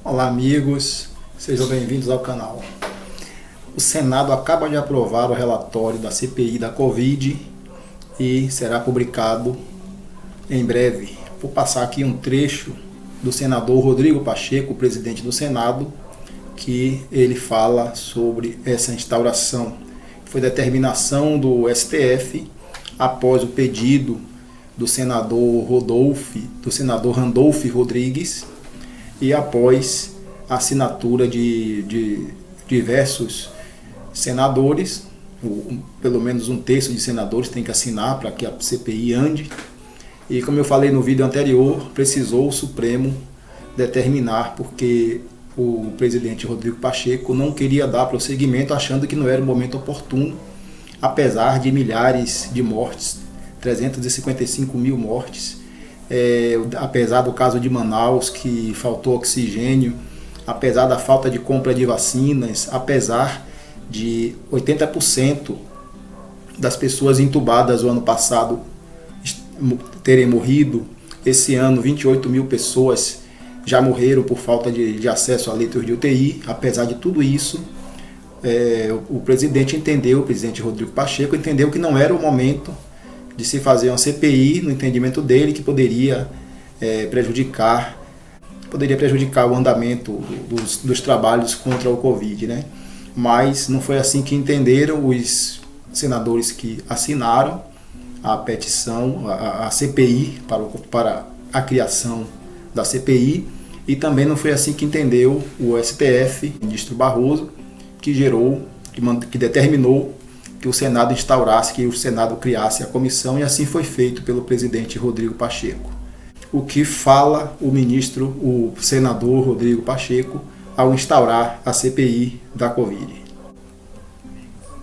Olá, amigos, sejam bem-vindos ao canal. O Senado acaba de aprovar o relatório da CPI da Covid e será publicado em breve. Vou passar aqui um trecho do senador Rodrigo Pacheco, presidente do Senado, que ele fala sobre essa instauração. Foi determinação do STF após o pedido do senador Randolph Rodrigues e após a assinatura de diversos senadores, pelo menos um terço de senadores tem que assinar para que a CPI ande. E como eu falei no vídeo anterior, precisou o Supremo determinar, porque o presidente Rodrigo Pacheco não queria dar prosseguimento, achando que não era o momento oportuno, apesar de milhares de mortes, 355 mil mortes, apesar do caso de Manaus, que faltou oxigênio, apesar da falta de compra de vacinas, apesar de 80% das pessoas entubadas o ano passado terem morrido. Esse ano 28 mil pessoas já morreram por falta de acesso a leitos de UTI. Apesar de tudo isso, o presidente Rodrigo Pacheco entendeu que não era o momento de se fazer uma CPI, no entendimento dele, que poderia prejudicar o andamento dos trabalhos contra o Covid, né? Mas não foi assim que entenderam os senadores que assinaram a petição, a CPI, para a criação da CPI, e também não foi assim que entendeu o STF, o ministro Barroso, que determinou que o Senado instaurasse, que o Senado criasse a comissão, e assim foi feito pelo presidente Rodrigo Pacheco. O que fala o senador Rodrigo Pacheco ao instaurar a CPI da Covid?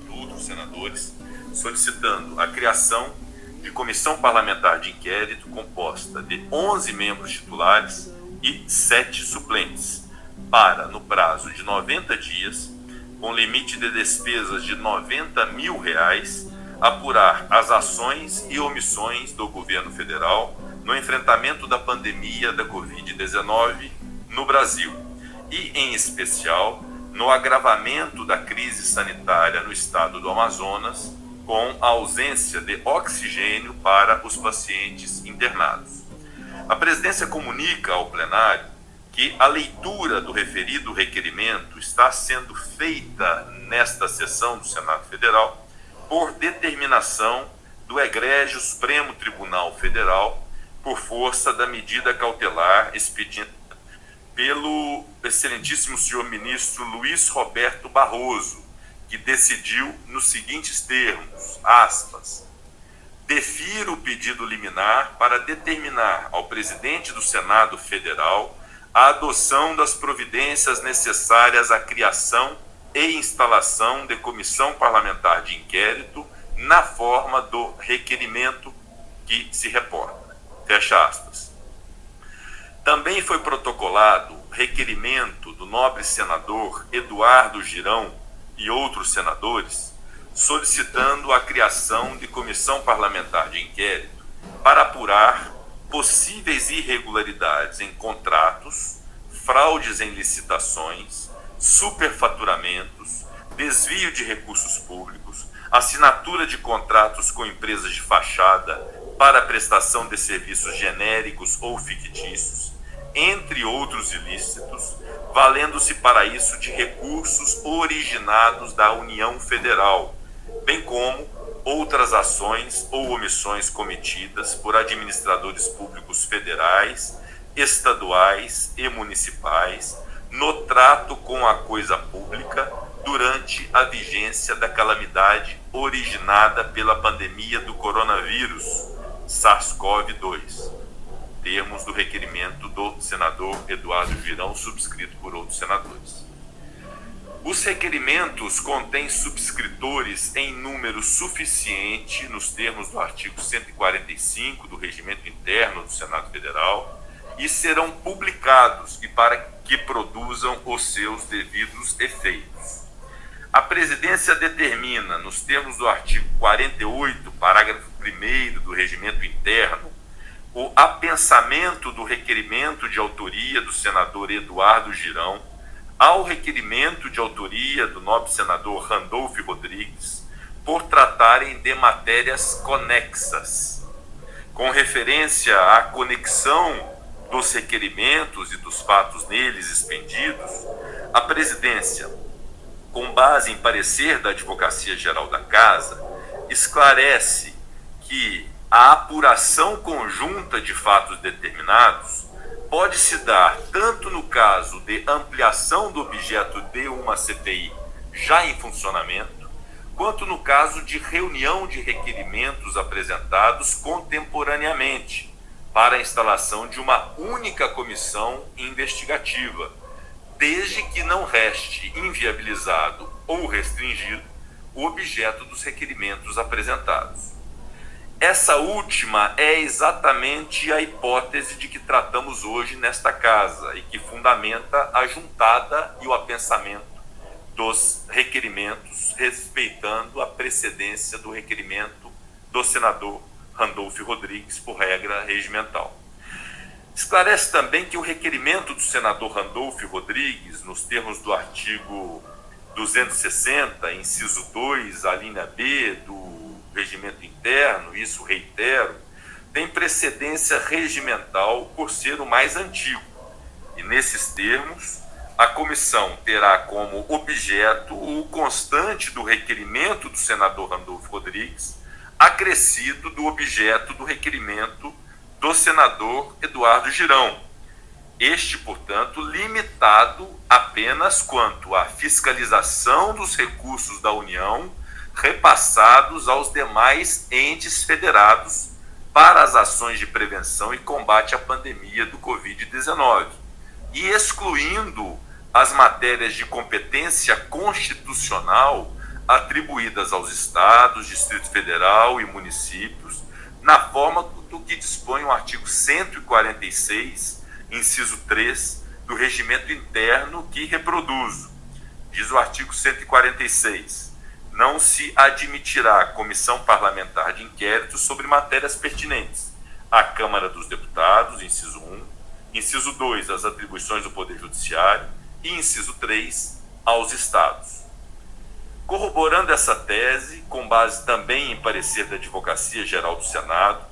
Outros senadores solicitando a criação de comissão parlamentar de inquérito composta de 11 membros titulares e 7 suplentes, para, no prazo de 90 dias, com limite de despesas de R$90 mil, apurar as ações e omissões do governo federal no enfrentamento da pandemia da Covid-19 no Brasil e, em especial, no agravamento da crise sanitária no estado do Amazonas, com a ausência de oxigênio para os pacientes internados. A presidência comunica ao plenário que a leitura do referido requerimento está sendo feita nesta sessão do Senado Federal por determinação do egrégio Supremo Tribunal Federal, por força da medida cautelar expedida pelo excelentíssimo senhor ministro Luiz Roberto Barroso, que decidiu nos seguintes termos, aspas, defiro o pedido liminar para determinar ao presidente do Senado Federal a adoção das providências necessárias à criação e instalação de comissão parlamentar de inquérito na forma do requerimento que se reporta. Fecha aspas. Também foi protocolado requerimento do nobre senador Eduardo Girão e outros senadores solicitando a criação de comissão parlamentar de inquérito para apurar possíveis irregularidades em contratos, fraudes em licitações, superfaturamentos, desvio de recursos públicos, assinatura de contratos com empresas de fachada para a prestação de serviços genéricos ou fictícios, entre outros ilícitos, valendo-se para isso de recursos originados da União Federal, bem como outras ações ou omissões cometidas por administradores públicos federais, estaduais e municipais no trato com a coisa pública durante a vigência da calamidade originada pela pandemia do coronavírus, SARS-CoV-2. Termos do requerimento do senador Eduardo Girão, subscrito por outros senadores. Os requerimentos contêm subscritores em número suficiente nos termos do artigo 145 do Regimento Interno do Senado Federal e serão publicados para que produzam os seus devidos efeitos. A presidência determina, nos termos do artigo 48, parágrafo 1º do Regimento Interno, o apensamento do requerimento de autoria do senador Eduardo Girão ao requerimento de autoria do nobre senador Randolfo Rodrigues por tratarem de matérias conexas. Com referência à conexão dos requerimentos e dos fatos neles expendidos, a presidência, com base em parecer da Advocacia Geral da Casa, esclarece que a apuração conjunta de fatos determinados pode se dar tanto no caso de ampliação do objeto de uma CPI já em funcionamento, quanto no caso de reunião de requerimentos apresentados contemporaneamente para a instalação de uma única comissão investigativa, desde que não reste inviabilizado ou restringido o objeto dos requerimentos apresentados. Essa última é exatamente a hipótese de que tratamos hoje nesta casa e que fundamenta a juntada e o apensamento dos requerimentos, respeitando a precedência do requerimento do senador Randolfo Rodrigues por regra regimental. Esclarece também que o requerimento do senador Randolfo Rodrigues, nos termos do artigo 260, inciso 2, a linha B do regimento interno, isso reitero, tem precedência regimental por ser o mais antigo. E nesses termos, a comissão terá como objeto o constante do requerimento do senador Randolfo Rodrigues, acrescido do objeto do requerimento do senador Eduardo Girão. Este, portanto, limitado apenas quanto à fiscalização dos recursos da União repassados aos demais entes federados para as ações de prevenção e combate à pandemia do Covid-19, e excluindo as matérias de competência constitucional atribuídas aos estados, Distrito Federal e municípios, na forma do que dispõe o artigo 146, inciso 3, do regimento interno que reproduzo. Diz o artigo 146. Não se admitirá comissão parlamentar de inquérito sobre matérias pertinentes à Câmara dos Deputados, inciso 1, inciso 2, as atribuições do Poder Judiciário e inciso 3, aos Estados. Corroborando essa tese, com base também em parecer da Advocacia Geral do Senado,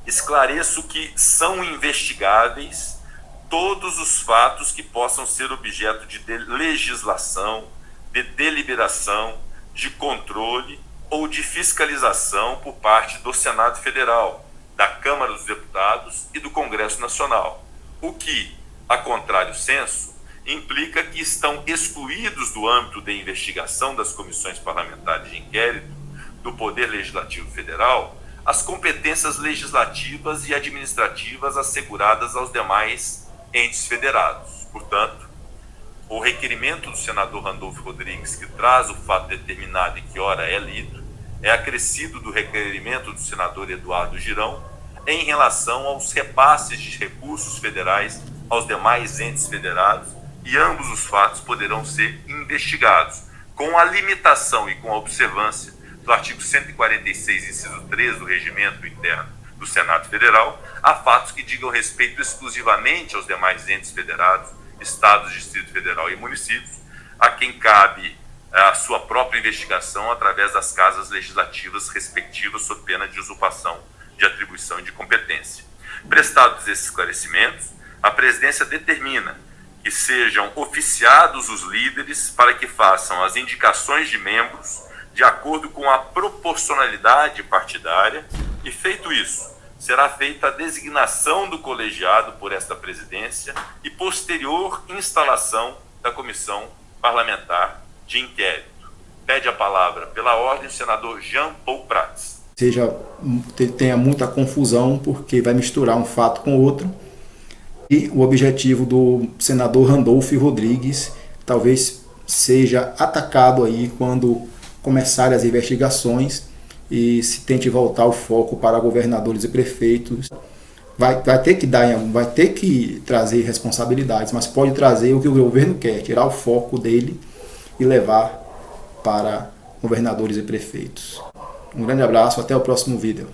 esclareço que são investigáveis todos os fatos que possam ser objeto de legislação, de deliberação, de controle ou de fiscalização por parte do Senado Federal, da Câmara dos Deputados e do Congresso Nacional, o que, a contrário senso, implica que estão excluídos do âmbito de investigação das comissões parlamentares de inquérito do Poder Legislativo Federal as competências legislativas e administrativas asseguradas aos demais entes federados. Portanto, o requerimento do senador Randolfo Rodrigues, que traz o fato determinado e que ora é lido, é acrescido do requerimento do senador Eduardo Girão em relação aos repasses de recursos federais aos demais entes federados, e ambos os fatos poderão ser investigados, com a limitação e com a observância do artigo 146, inciso 3 do regimento interno do Senado Federal, a fatos que digam respeito exclusivamente aos demais entes federados, estados, Distrito Federal e municípios, a quem cabe a sua própria investigação através das casas legislativas respectivas, sob pena de usurpação de atribuição e de competência. Prestados esses esclarecimentos, a presidência determina que sejam oficiados os líderes para que façam as indicações de membros de acordo com a proporcionalidade partidária e, feito isso, será feita a designação do colegiado por esta presidência e posterior instalação da comissão parlamentar de inquérito. Pede a palavra, pela ordem, o senador Jean Paul Prats. Tenha muita confusão, porque vai misturar um fato com outro, e o objetivo do senador Randolfo Rodrigues talvez seja atacado aí quando começarem as investigações e se tente voltar o foco para governadores e prefeitos. Vai ter que trazer responsabilidades, mas pode trazer o que o governo quer, tirar o foco dele e levar para governadores e prefeitos. Um grande abraço, até o próximo vídeo.